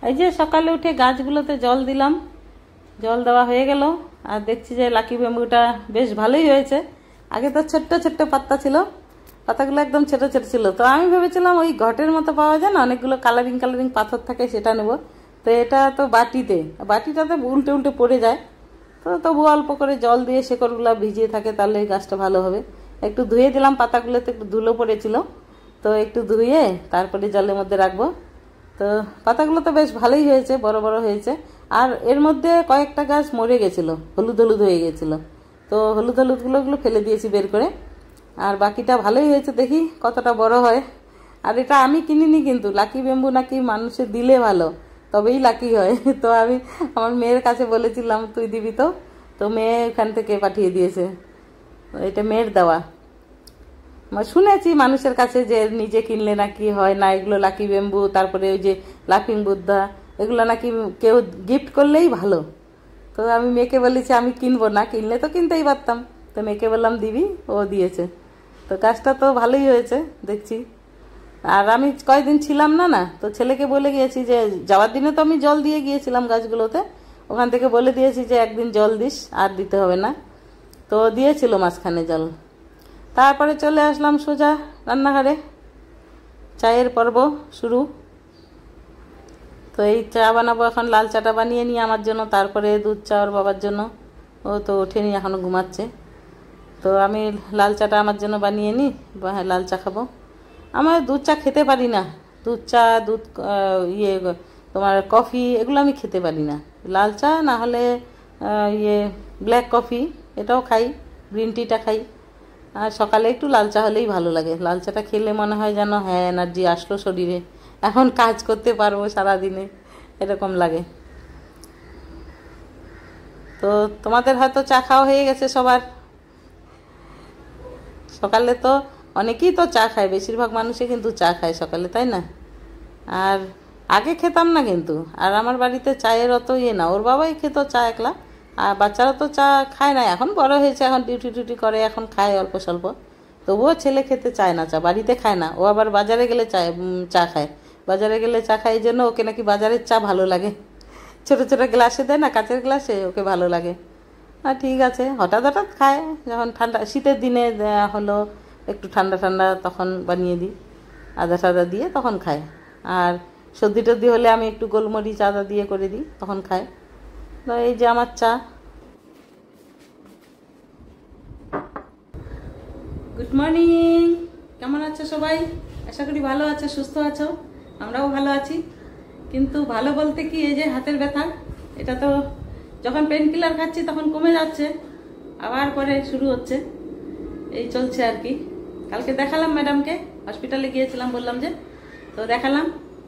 এই যে সকালে উঠে গাছগুলোতে জল দিলাম, জল দেওয়া হয়ে গেল। আর দেখছি যে লাকি ব্যাম্বুটা বেশ ভালোই হয়েছে। আগে তো ছোট্ট ছোট্ট পাতা ছিল, পাতাগুলো একদম ছোট ছোট ছিল। তো আমি ভেবেছিলাম ওই ঘটের মতো পাওয়া যায় না, অনেকগুলো কালারিং কালারিং পাথর থাকে, সেটা নেব। তো এটা তো বাটিটাতে উল্টে উল্টে পড়ে যায়। তো তবু অল্প করে জল দিয়ে শেকড়গুলো ভিজিয়ে থাকে, তাহলে এই গাছটা ভালো হবে। একটু ধুয়ে দিলাম, পাতাগুলোতে একটু ধুলো পড়েছিল, তো একটু ধুয়ে তারপরে জলের মধ্যে রাখবো। তো পাতাগুলো তো বেশ ভালোই হয়েছে, বড় বড় হয়েছে। আর এর মধ্যে কয়েকটা গাছ মরে গেছিলো, হলুদ হলুদ হয়ে গেছিলো। তো হলুদ হলুদগুলো ফেলে দিয়েছি বের করে। আর বাকিটা ভালোই হয়েছে, দেখি কতটা বড় হয়। আর এটা আমি কিনিনি কিন্তু, লাকি ব্যাম্বু নাকি মানুষে দিলে ভালো, তবেই লাকি হয়। তো আমি আমার মেয়ের কাছে বলেছিলাম তুই দিবি তো, তো মেয়ে ওখান থেকে পাঠিয়ে দিয়েছে। এটা মেয়ের দেওয়া। শুনেছি মানুষের কাছে যে নিজে কিনলে নাকি হয় না, এগুলো লাকি ব্যাম্বু, তারপরে ওই যে লাফিং বুদ্ধা, এগুলো নাকি কেউ গিফট করলেই ভালো। তো আমি মেয়েকে বলেছি আমি কিনবো না, কিনলে তো কিনতেই পারতাম। তো মেয়েকে বললাম দিবি, ও দিয়েছে। তো গাছটা তো ভালোই হয়েছে দেখছি। আর আমি কয়েকদিন ছিলাম না না, তো ছেলেকে বলে গিয়েছি যে যাওয়ার দিনে তো আমি জল দিয়ে গিয়েছিলাম গাছগুলোতে, ওখান থেকে বলে দিয়েছি যে একদিন জল দিস, আর দিতে হবে না। তো দিয়েছিল মাঝখানে জল। তারপরে চলে আসলাম সোজা রান্নাঘরে, চায়ের পর্ব শুরু। তো এই চা বানাবো এখন, লাল চাটা বানিয়ে নিই আমার জন্য, তারপরে দুধ চা ওর বাবার জন্য। ও তো ওঠেনি, এখনও ঘুমাচ্ছে। তো আমি লাল চাটা আমার জন্য বানিয়ে নিই, লাল চা খাবো। আমার দুধ চা খেতে পারি না, দুধ চা তোমার কফি এগুলো আমি খেতে পারি না। লাল চা না হলে ব্ল্যাক কফি এটাও খাই, গ্রিন টিটা খাই। আর সকালে একটু লাল চা হলেই ভালো লাগে। লাল চাটা খেলে মনে হয় যেন হ্যাঁ এনার্জি আসলো শরীরে, এখন কাজ করতে পারবো সারাদিনে, এরকম লাগে। তো তোমাদের হয়তো চা খাওয়া হয়ে গেছে সবার। সকালে তো অনেকেই তো চা খায়, বেশিরভাগ মানুষই কিন্তু চা খায় সকালে, তাই না? আর আগে খেতাম না কিন্তু, আর আমার বাড়িতে চায়ের অত না, ওর বাবাই খেত চা একলা। আর বাচ্চারা তো চা খায় না, এখন বড় হয়েছে, এখন ডিউটি টিউটি করে, এখন খায় অল্প স্বল্প। তবুও ছেলে খেতে চায় না চা, বাড়িতে খায় না। ও আবার বাজারে গেলে চা খায়, বাজারে গেলে চা খায়, এই জন্য ওকে নাকি বাজারের চা ভালো লাগে। ছোটো ছোটো গ্লাসে দেয় না, কাচের গ্লাসে, ওকে ভালো লাগে। আর ঠিক আছে, হঠাৎ হঠাৎ খায়, যখন ঠান্ডা শীতের দিনে হলো একটু ঠান্ডা ঠান্ডা তখন বানিয়ে দিই, আদা টাদা দিয়ে তখন খায়। আর সর্দি টর্দি হলে আমি একটু গোলমরিচ আদা দিয়ে করে দিই, তখন খায়। তো এই যে আমার চা। গুড মর্নিং, কেমন আছো সবাই? আশা করি ভালো আছো, সুস্থ আছো। আমরাও ভালো আছি। কিন্তু ভালো বলতে কি, এই যে হাতের ব্যথা, এটা তো যখন পেন কিলার খাচ্ছি তখন কমে যাচ্ছে, আবার পরে শুরু হচ্ছে, এই চলছে আর কি। কালকে দেখালাম ম্যাডামকে, হসপিটালে গিয়েছিলাম বললাম যে, তো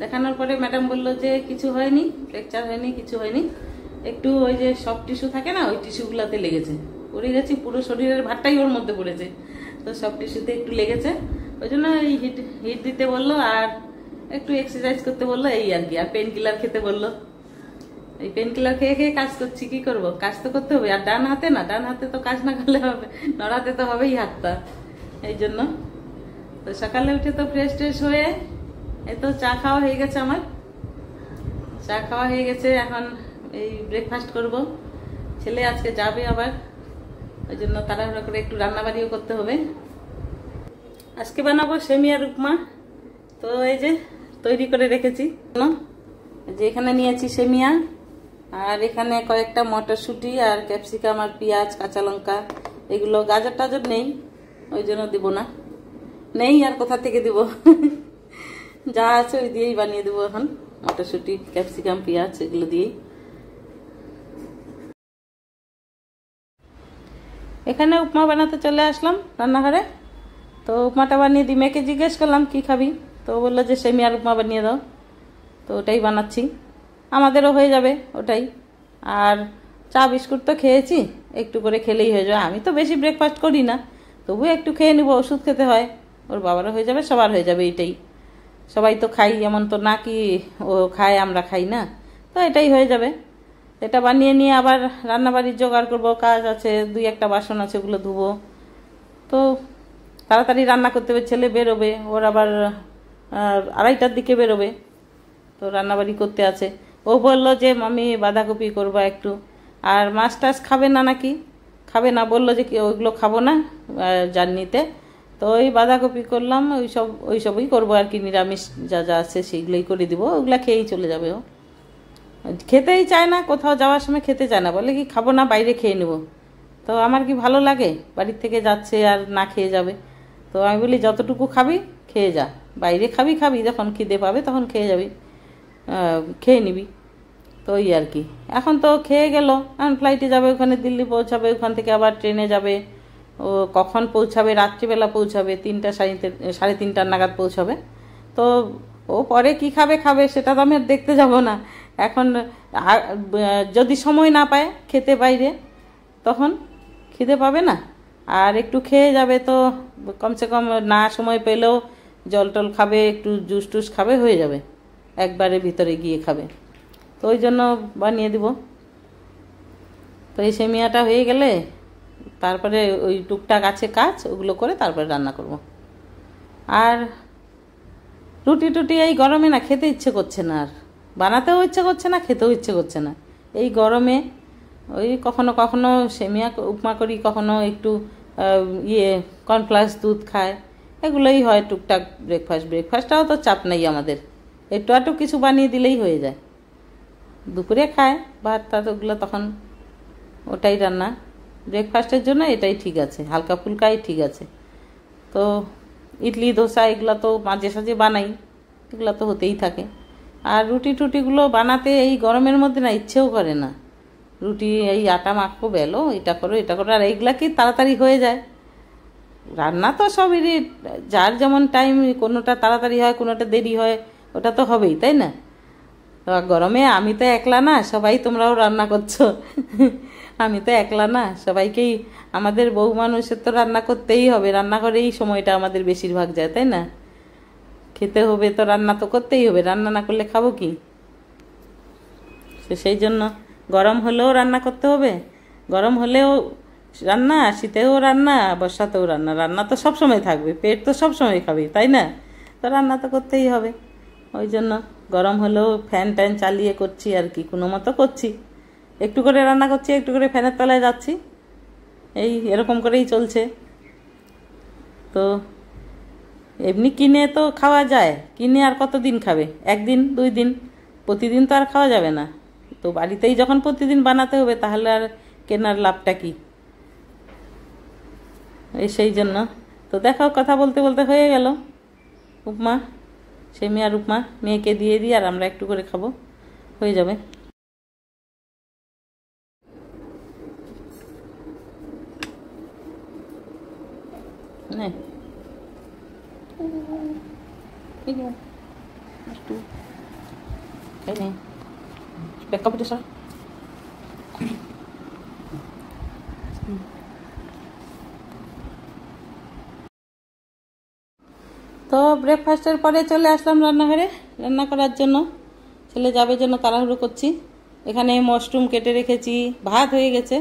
দেখানোর পরে ম্যাডাম বললো যে কিছু হয়নি, ফ্র্যাকচার হয়নি, কিছু হয়নি, একটু ওই যে সব টিস্যু থাকে না, ওই টিস্যুগুলোতে লেগেছে। পড়ে গেছি, পুরো শরীরের ভারটাই ওর মধ্যে পড়েছে, তো সব টিস্যুতে একটু লেগেছে। ওই জন্য এই হিট দিতে বললো, আর একটু এক্সারসাইজ করতে বললো, এই আর কি। আর পেন কিলার খেতে বললো। এই পেন কিলার খেয়ে খেয়ে কাজ করছি, কি করব, কাজ তো করতে হবে। আর ডান হাতে তো কাজ না করলে হবে, নড়াতে তো হবেই হাতটা, এই জন্য। তো সকালে উঠে তো ফ্রেশ ট্রেশ হয়ে এই তো চা খাওয়া হয়ে গেছে আমার, চা খাওয়া হয়ে গেছে। এখন এই ব্রেকফাস্ট করব, ছেলে আজকে যাবে আবার, ওই জন্য তাড়াহুড়ো করে একটু রান্নাবাড়িও করতে হবে। আজকে বানাবো সেমিয়ার উপমা। তো এই যে তৈরি করে রেখেছি, যে এখানে নিয়েছি সেমিয়া, আর এখানে কয়েকটা মটরশুঁটি আর ক্যাপসিকাম আর পেঁয়াজ কাঁচা লঙ্কা, এগুলো। গাজর টাজর নেই, ওই জন্য দিব না, নেই আর কোথা থেকে দিব। যা আছে ওই দিয়েই বানিয়ে দেবো এখন, মটরশুঁটি ক্যাপসিকাম পেঁয়াজ এগুলো দিয়েই। এখানে উপমা বানাতে চলে আসলাম রান্নাঘরে। তো উপমাটা বানিয়ে দিই, মেয়েকে জিজ্ঞেস করলাম কি খাবি, তো বললো যে সেমিয়ার উপমা বানিয়ে দাও। তো ওটাই বানাচ্ছি, আমাদেরও হয়ে যাবে ওটাই। আর চা বিস্কুট তো খেয়েছি, একটু করে খেলেই হয়ে যাবে। আমি তো বেশি ব্রেকফাস্ট করি না, তবু একটু খেয়ে নিব, ওষুধ খেতে হয়। ওর বাবারও হয়ে যাবে, সবার হয়ে যাবে, এইটাই। সবাই তো খাই, এমন তো না কি ও খায় আমরা খাই না, তো এটাই হয়ে যাবে। এটা বানিয়ে নিয়ে আবার রান্নাবাড়ির জোগাড় করবো, কাজ আছে, 2-1টা বাসন আছে, ওগুলো ধুবো। তো তাড়াতাড়ি রান্না করতে হবে, ছেলে বেরোবে, ওর আবার 2:30টার দিকে বেরোবে। তো রান্নাবাড়ি করতে আছে। ও বললো যে মামি বাঁধাকপি করবো একটু, আর মাছ টাছ খাবে না নাকি, খাবে না বললো যে ওইগুলো খাবো না জার্নিতে। তো ওই বাঁধাকপি করলাম, ওইসবই করবো আর কি, নিরামিষ যা যা আছে সেইগুলোই করে দিব, ওগুলা খেয়েই চলে যাবে। ও খেতেই চায় না, কোথাও যাওয়ার সময় খেতে চায় না, বলে কি খাবো না, বাইরে খেয়ে নেব। তো আমার কি ভালো লাগে, বাড়ির থেকে যাচ্ছে আর না খেয়ে যাবে। তো আমি বলি যতটুকু খাবি খেয়ে যা, বাইরে খাবি যখন খিদে পাবে তখন খেয়ে যাবি, খেয়ে নিবি। তো ওই আর কি। এখন তো খেয়ে গেল, এখন ফ্লাইটে যাবে, ওখানে দিল্লি পৌঁছাবে, ওখান থেকে আবার ট্রেনে যাবে। ও কখন পৌঁছাবে, রাত্রিবেলা পৌঁছাবে, 3টা 3:30 নাগাদ পৌঁছাবে। তো ও পরে কি খাবে সেটা তো আমি আর দেখতে যাব না এখন। যদি সময় না পায় খেতে বাইরে, তখন খিদে পাবে না, আর একটু খেয়ে যাবে। তো কমসে কম না সময় পেলেও জল টল খাবে, একটু জুস টুস খাবে, হয়ে যাবে, একবারে ভিতরে গিয়ে খাবে। তো ওই জন্য বানিয়ে দিব। তো এই সেমিয়াটা হয়ে গেলে তারপরে ওই টুকটাক আছে কাজ, ওগুলো করে তারপরে রান্না করব। আর রুটি টুটি এই গরমে না খেতে ইচ্ছে করছে না, আর বানাতেও ইচ্ছে করছে না, খেতেও ইচ্ছে করছে না এই গরমে। ওই কখনো কখনো সেমিয়া উপমা করি, কখনো একটু কর্নফ্লাক্স দুধ খায়, এগুলোই হয় টুকটাক ব্রেকফাস্টটাও তো চাপ নেই আমাদের, একটু আটু কিছু বানিয়ে দিলেই হয়ে যায়। দুপুরে খায় ভাত টাত, ওগুলো তখন ওটাই রান্না। ব্রেকফাস্টের জন্য এটাই ঠিক আছে, হালকা ফুলকাই ঠিক আছে। তো ইডলি ধোসা এগুলো তো মাঝে সাঝে বানাই, এগুলো তো হতেই থাকে। আর রুটি টুটিগুলো বানাতে এই গরমের মধ্যে না ইচ্ছেও করে না। রুটি এই আটা মাখো, বেলো, এটা করো, আর এইগুলা কি তাড়াতাড়ি হয়ে যায়। রান্না তো সবেরই যার যেমন টাইম, কোনোটা তাড়াতাড়ি হয়, কোনোটা দেরি হয়, ওটা তো হবেই, তাই না? গরমে আমি তো একলা না, সবাই তোমরাও রান্না করছো আমি তো একলা না, সবাইকেই, আমাদের বউ মানুষের তো রান্না করতেই হবে, রান্না করে এই সময়টা আমাদের বেশিরভাগ যায়, তাই না? খেতে হবে তো রান্না তো করতেই হবে, রান্না না করলে খাবো কি? সেই জন্য গরম হলেও রান্না করতে হবে, গরম হলেও রান্না, শীতেও রান্না, বর্ষাতেও রান্না, রান্না তো সবসময় থাকবে, পেট তো সবসময় খাবে, তাই না? তো রান্না তো করতেই হবে। ওই জন্য গরম হলেও ফ্যান ট্যান চালিয়ে করছি আর কি, কোনো মতো করছি, একটু করে রান্না করছি, একটু করে ফ্যানের তলায় যাচ্ছি, এই এরকম করেই চলছে। তো এমনি কিনে তো খাওয়া যায়, কিনে আর কতদিন খাবে, 1 দিন 2 দিন, প্রতিদিন তো আর খাওয়া যাবে না। তো বাড়িতেই যখন প্রতিদিন বানাতে হবে, তাহলে আর কেনার লাভটা কি? সেই জন্য তো দেখাও, কথা বলতে বলতে হয়ে গেল উপমা, সেমিয়ার উপমা, মেয়েকে দিয়ে দিই আর আমরা একটু করে খাবো, হয়ে যাবে। নে একটু খাই নে, কাপড় সর। তো ব্রেকফাস্টের পরে চলে আসলাম রান্নাঘরে রান্না করার জন্য, ছেলে যাবে জন্য তাড়াহুড়ো করছি। এখানে মাশরুম কেটে রেখেছি, ভাত হয়ে গেছে,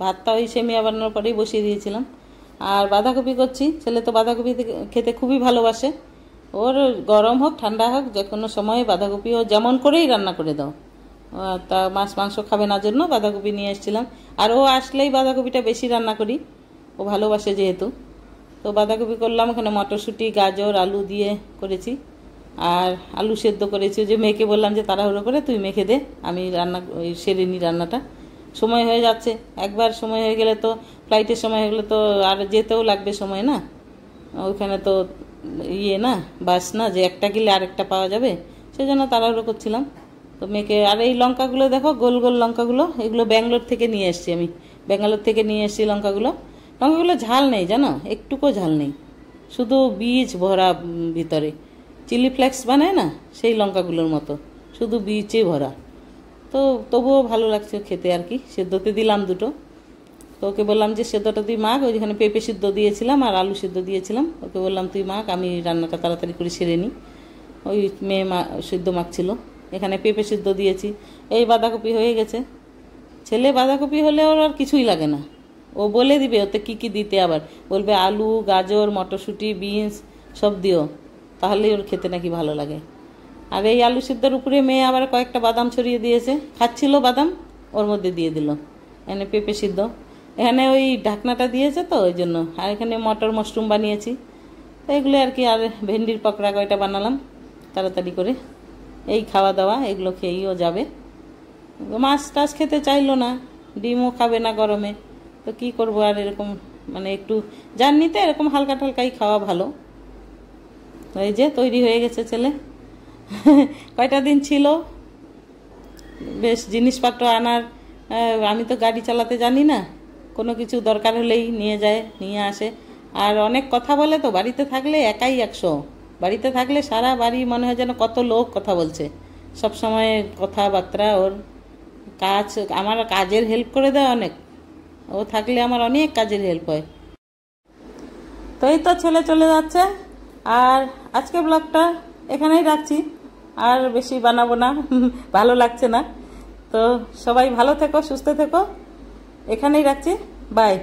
ভাতটা ওই সেমিয়া বানানোর পরেই বসিয়ে দিয়েছিলাম। আর বাঁধাকপি করছি, ছেলে তো বাঁধাকপি খেতে খুবই ভালোবাসে, ওর গরম হোক ঠান্ডা হোক যে কোনো সময় বাঁধাকপি ও যেমন করেই রান্না করে দাও। তা মাছ মাংস খাবে না জন্য বাঁধাকপি নিয়ে এসেছিলাম, আর ও আসলেই বাঁধাকপিটা বেশি রান্না করি, ও ভালোবাসে যেহেতু। তো বাঁধাকপি করলাম, ওখানে মটরশুঁটি, গাজর, আলু দিয়ে করেছি, আর আলু সেদ্ধ করেছি। যে মেয়েকে বললাম যে তাড়াহুড়ো করে তুই মেখে দে, আমি রান্না সেরে নিই, রান্নাটা সময় হয়ে যাচ্ছে। একবার সময় হয়ে গেলে তো, ফ্লাইটের সময় হয়ে গেলে তো আর যেতেও লাগবে সময় না, ওইখানে তো না বাস না যে একটা গেলে আরেকটা পাওয়া যাবে, সেই জন্য তাড়াহুড়ো করছিলাম। তো মেয়েকে, আর এই লঙ্কাগুলো দেখো, গোল গোল লঙ্কাগুলো, এগুলো ব্যাঙ্গালোর থেকে নিয়ে এসছি আমি, ব্যাঙ্গালোর থেকে নিয়ে এসছি লঙ্কাগুলো ঝাল নেই জানো, একটুকু ঝাল নেই, শুধু বীজ ভরা ভিতরে, চিলি ফ্লেক্স বানায় না সেই লঙ্কাগুলোর মতো, শুধু বীজে ভরা। তো তবুও ভালো লাগছে খেতে আর কি। সেদ্ধতে দিলাম 2টো, তো ওকে বললাম যে সেদ্ধটা তুই মাখ, ওই যেখানে পেঁপে সিদ্ধ দিয়েছিলাম আর আলু সিদ্ধ দিয়েছিলাম, ওকে বললাম তুই মাখ, আমি রান্নাটা তাড়াতাড়ি করে সেরে নিই। ওই মেয়ে সিদ্ধ মাখছিল, এখানে পেঁপে সিদ্ধ দিয়েছি। এই বাঁধাকপি হয়ে গেছে, ছেলে বাঁধাকপি হলে ওর আর কিছুই লাগে না, ও বলে দিবে ওতে কি কি দিতে, আবার বলবে আলু, গাজর, মটরশুঁটি, বিনস সব দিও, তাহলেই ওর খেতে নাকি ভালো লাগে। আর এই আলু সিদ্ধর উপরে মেয়ে আবার কয়েকটা বাদাম ছড়িয়ে দিয়েছে, খাচ্ছিল বাদাম, ওর মধ্যে দিয়ে দিল। এখানে পেঁপে সিদ্ধ, এখানে ওই ঢাকনাটা দিয়েছে তো ওই জন্য। আর এখানে মটর মাশরুম বানিয়েছি, তো এগুলো আর কি। আর ভেন্ডির পকোড়া কয়টা বানালাম তাড়াতাড়ি করে। এই খাওয়া দাওয়া, এগুলো খেয়েও যাবে। মাছ টাছ খেতে চাইলো না, ডিমও খাবে না গরমে, তো কি করব আর। এরকম মানে একটু জার্নিতে এরকম হালকা টালকাই খাওয়া ভালো। এই যে তৈরি হয়ে গেছে ছেলে। কয়টা দিন ছিল, বেশ জিনিসপত্র আনার। আমি তো গাড়ি চালাতে জানি না, কোনো কিছু দরকার হলেই নিয়ে যায়, নিয়ে আসে। আর অনেক কথা বলে তো, বাড়িতে থাকলে একাই 100, বাড়িতে থাকলে সারা বাড়ি মনে হয় যেন কত লোক কথা বলছে, সব সময় কথাবার্তা। ওর কাজ, আমার কাজের হেল্প করে দেয় অনেক, ও থাকলে আমার অনেক কাজের হেল্প হয়। তো এই তো ছেলে চলে যাচ্ছে, আর আজকে ব্লগটা এখানেই রাখছি, আর বেশি বানাবো না, ভালো লাগছে না। তো সবাই ভালো থেকো, সুস্থ থেকো, এখানেই রাখছি, বাই।